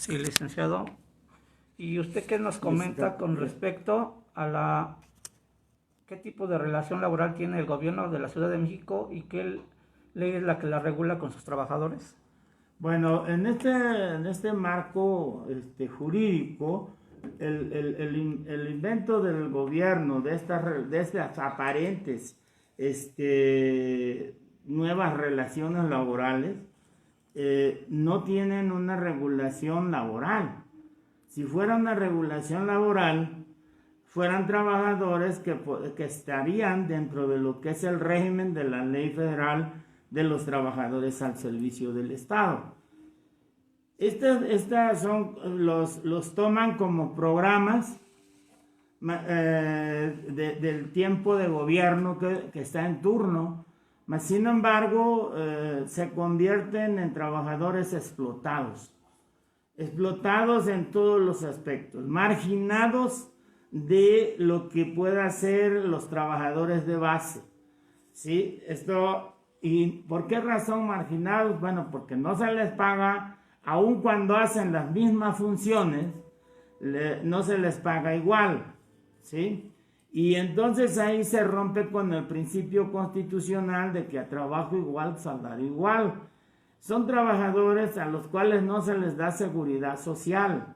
Sí, licenciado. ¿Y usted qué nos comenta con respecto a qué tipo de relación laboral tiene el gobierno de la Ciudad de México y qué ley es la que la regula con sus trabajadores? Bueno, en este marco jurídico, el invento del gobierno de estas aparentes nuevas relaciones laborales no tienen una regulación laboral. Si fuera una regulación laboral, fueran trabajadores que estarían dentro de lo que es el régimen de la Ley Federal de los Trabajadores al Servicio del Estado. Estas son, los toman como programas del tiempo de gobierno que está en turno, mas sin embargo se convierten en trabajadores explotados en todos los aspectos, marginados de lo que pueda hacer los trabajadores de base. ¿Sí? ¿Y por qué razón marginados? Bueno, porque no se les paga, aun cuando hacen las mismas funciones, no se les paga igual. ¿Sí? Y entonces ahí se rompe con el principio constitucional de que a trabajo igual, salario igual. Son trabajadores a los cuales no se les da seguridad social.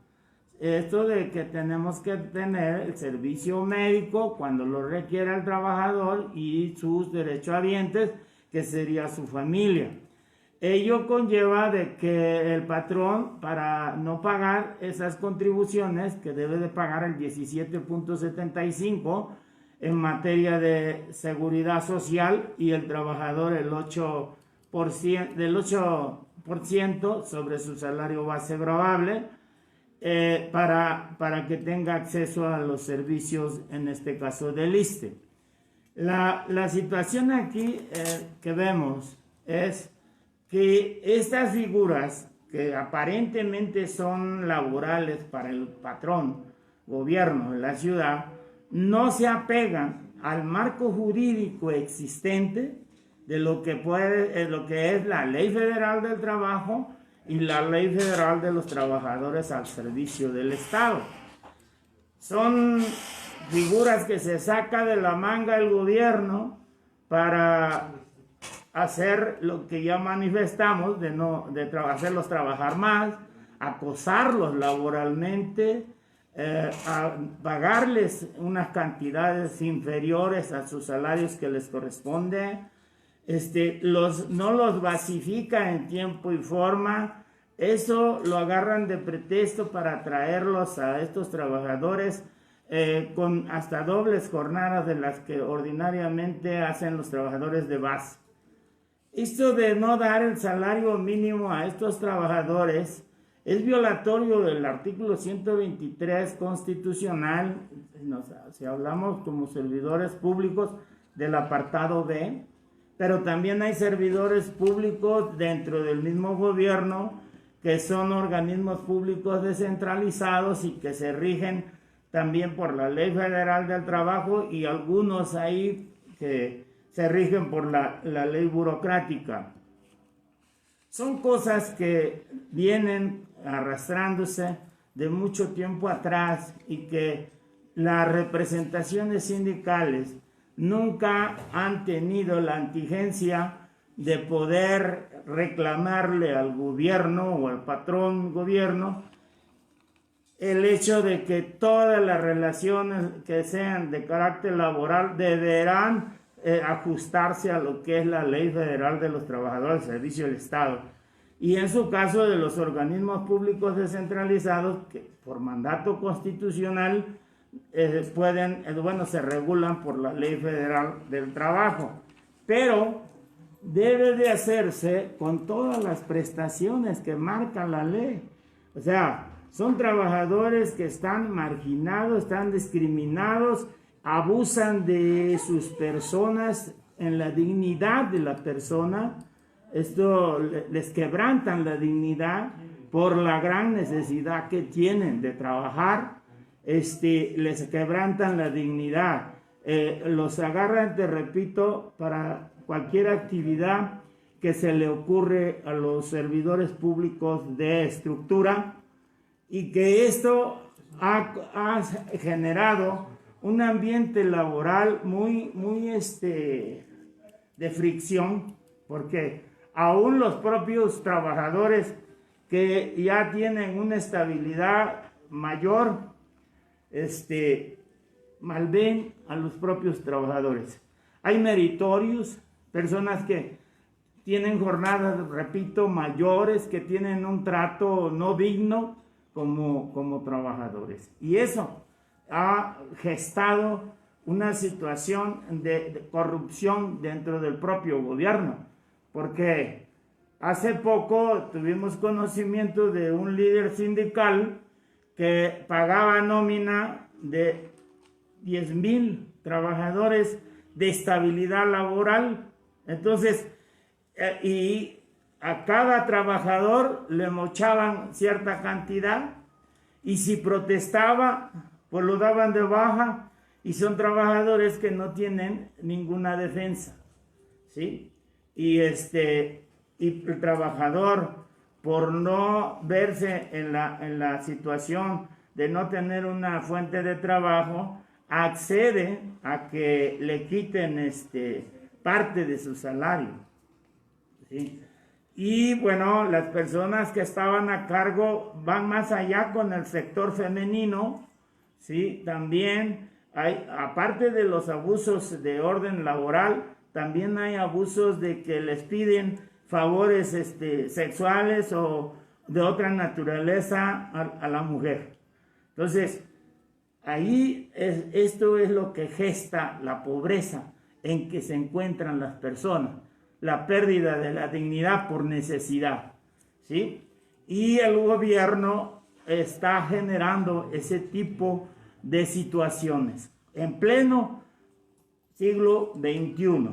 Esto de que tenemos que tener el servicio médico cuando lo requiera el trabajador y sus derechohabientes, que sería su familia. Ello conlleva de que el patrón, para no pagar esas contribuciones, que debe de pagar el 17.75 en materia de seguridad social, y el trabajador el 8% sobre su salario base gravable, para que tenga acceso a los servicios, en este caso del ISSSTE. La situación aquí que vemos es que estas figuras, que aparentemente son laborales para el patrón, gobierno de la ciudad, no se apegan al marco jurídico existente de lo que es la Ley Federal del Trabajo y la Ley Federal de los Trabajadores al Servicio del Estado. Son figuras que se saca de la manga el gobierno para hacer lo que ya manifestamos, de hacerlos trabajar más, acosarlos laboralmente, a pagarles unas cantidades inferiores a sus salarios que les corresponde. No los basifica en tiempo y forma. Eso lo agarran de pretexto para traerlos a estos trabajadores con hasta dobles jornadas de las que ordinariamente hacen los trabajadores de base. Esto de no dar el salario mínimo a estos trabajadores es violatorio del artículo 123 constitucional. Si hablamos como servidores públicos, del apartado B, pero también hay servidores públicos dentro del mismo gobierno que son organismos públicos descentralizados y que se rigen también por la Ley Federal del Trabajo, y algunos ahí que se rigen por la ley burocrática. Son cosas que vienen arrastrándose de mucho tiempo atrás, y que las representaciones sindicales nunca han tenido la inteligencia de poder reclamarle al gobierno o al patrón gobierno el hecho de que todas las relaciones que sean de carácter laboral deberán ajustarse a lo que es la Ley Federal de los Trabajadores al Servicio del Estado, y en su caso de los organismos públicos descentralizados, que por mandato constitucional se regulan por la Ley Federal del Trabajo, pero debe de hacerse con todas las prestaciones que marca la ley. O sea, son trabajadores que están marginados, están discriminados, abusan de sus personas, en la dignidad de la persona. Esto les quebrantan la dignidad por la gran necesidad que tienen de trabajar. Les quebrantan la dignidad, los agarran, te repito, para cualquier actividad que se le ocurre a los servidores públicos de estructura, y que esto ha generado un ambiente laboral muy de fricción, porque aún los propios trabajadores que ya tienen una estabilidad mayor, malven a los propios trabajadores. Hay meritorios, personas que tienen jornadas, repito, mayores, que tienen un trato no digno como trabajadores. Y eso ha gestado una situación de corrupción dentro del propio gobierno, porque hace poco tuvimos conocimiento de un líder sindical que pagaba nómina de 10,000 trabajadores de estabilidad laboral. Entonces, y a cada trabajador le mochaban cierta cantidad, y si protestaba, pues lo daban de baja, y son trabajadores que no tienen ninguna defensa, ¿sí? Y el trabajador, por no verse en la situación de no tener una fuente de trabajo, accede a que le quiten parte de su salario, ¿sí? Y bueno, las personas que estaban a cargo van más allá con el sector femenino, ¿sí? También hay, aparte de los abusos de orden laboral, también hay abusos de que les piden favores sexuales o de otra naturaleza a la mujer. Entonces, ahí esto es lo que gesta la pobreza en que se encuentran las personas, la pérdida de la dignidad por necesidad, ¿sí? Y el gobierno está generando ese tipo de situaciones en pleno siglo XXI,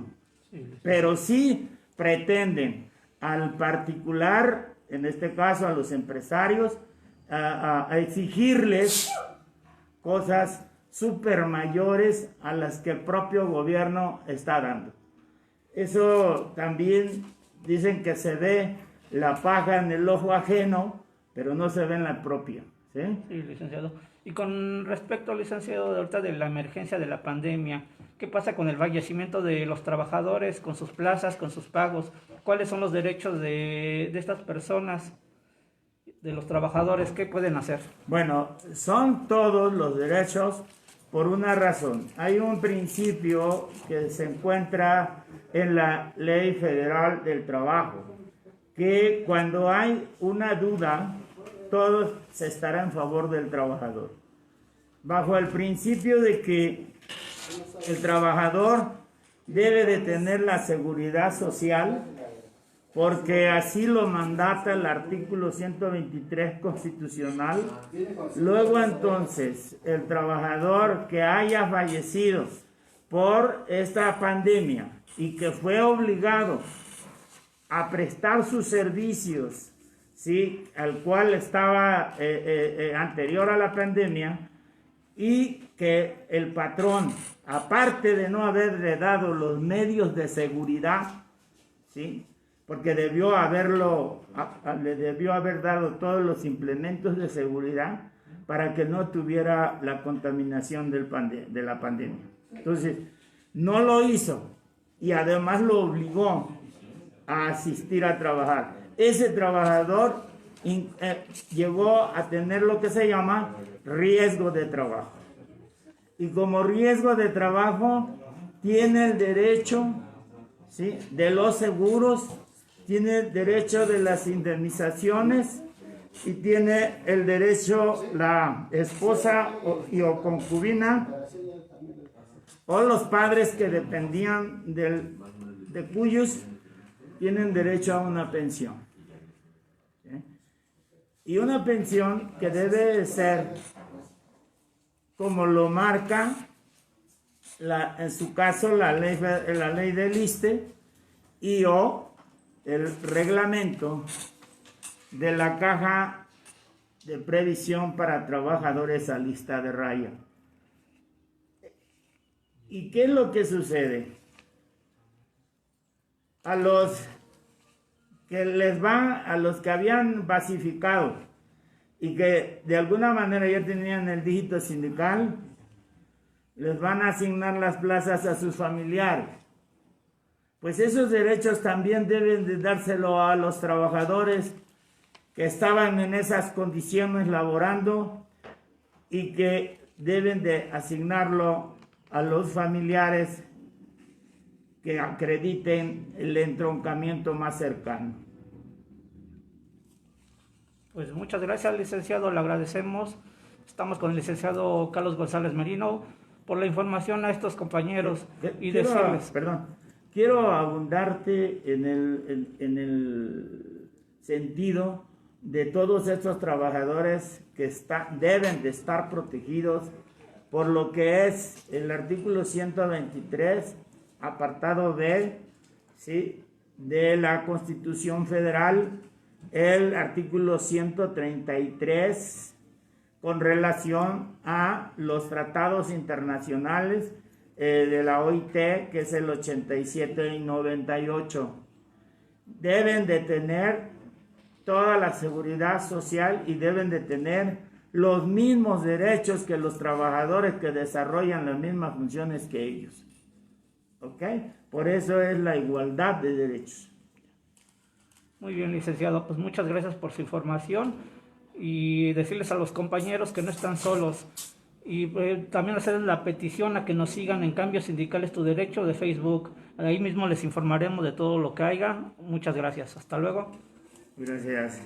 pero sí pretenden al particular, en este caso a los empresarios, a exigirles cosas súper mayores a las que el propio gobierno está dando. Eso también dicen que se ve la paja en el ojo ajeno, pero no se ve en la propia, ¿sí? Sí, licenciado. Y con respecto, licenciado, de ahorita de la emergencia de la pandemia, ¿qué pasa con el fallecimiento de los trabajadores, con sus plazas, con sus pagos? ¿Cuáles son los derechos de estas personas, de los trabajadores? ¿Qué pueden hacer? Bueno, son todos los derechos por una razón. Hay un principio que se encuentra en la Ley Federal del Trabajo, que cuando hay una duda, todo se estará en favor del trabajador. Bajo el principio de que el trabajador debe de tener la seguridad social, porque así lo mandata el artículo 123 constitucional. Luego entonces, el trabajador que haya fallecido por esta pandemia y que fue obligado a prestar sus servicios, ¿sí?, al cual estaba anterior a la pandemia, y que el patrón, aparte de no haberle dado los medios de seguridad, ¿sí?, porque le debió haber dado todos los implementos de seguridad para que no tuviera la contaminación de la pandemia. Entonces, no lo hizo y además lo obligó a asistir a trabajar. Ese trabajador llegó a tener lo que se llama riesgo de trabajo. Y como riesgo de trabajo, tiene el derecho, ¿sí?, de los seguros, tiene el derecho de las indemnizaciones y tiene el derecho la esposa o concubina o los padres que dependían de cuyos tienen derecho a una pensión. ¿Sí? Y una pensión que debe ser, como lo marca en su caso la ley del ISSSTE y o el reglamento de la Caja de Previsión para Trabajadores a Lista de Raya. ¿Y qué es lo que sucede? A los que habían basificado y que de alguna manera ya tenían el dígito sindical, les van a asignar las plazas a sus familiares. Pues esos derechos también deben de dárselo a los trabajadores que estaban en esas condiciones laborando y que deben de asignarlo a los familiares que acrediten el entroncamiento más cercano. Pues muchas gracias, licenciado, le agradecemos. Estamos con el licenciado Carlos González Merino por la información a estos compañeros y decirles... Quiero abundarte en el sentido de todos estos trabajadores que deben de estar protegidos por lo que es el artículo 123, apartado B, ¿sí?, de la Constitución Federal, el artículo 133 con relación a los tratados internacionales de la OIT, que es el 87 y 98. Deben de tener toda la seguridad social y deben de tener los mismos derechos que los trabajadores que desarrollan las mismas funciones que ellos. ¿Ok? Por eso es la igualdad de derechos. Muy bien, licenciado, pues muchas gracias por su información y decirles a los compañeros que no están solos. Y también hacer la petición a que nos sigan en Cambios Sindicales Tu Derecho de Facebook. Ahí mismo les informaremos de todo lo que haya. Muchas gracias. Hasta luego. Gracias.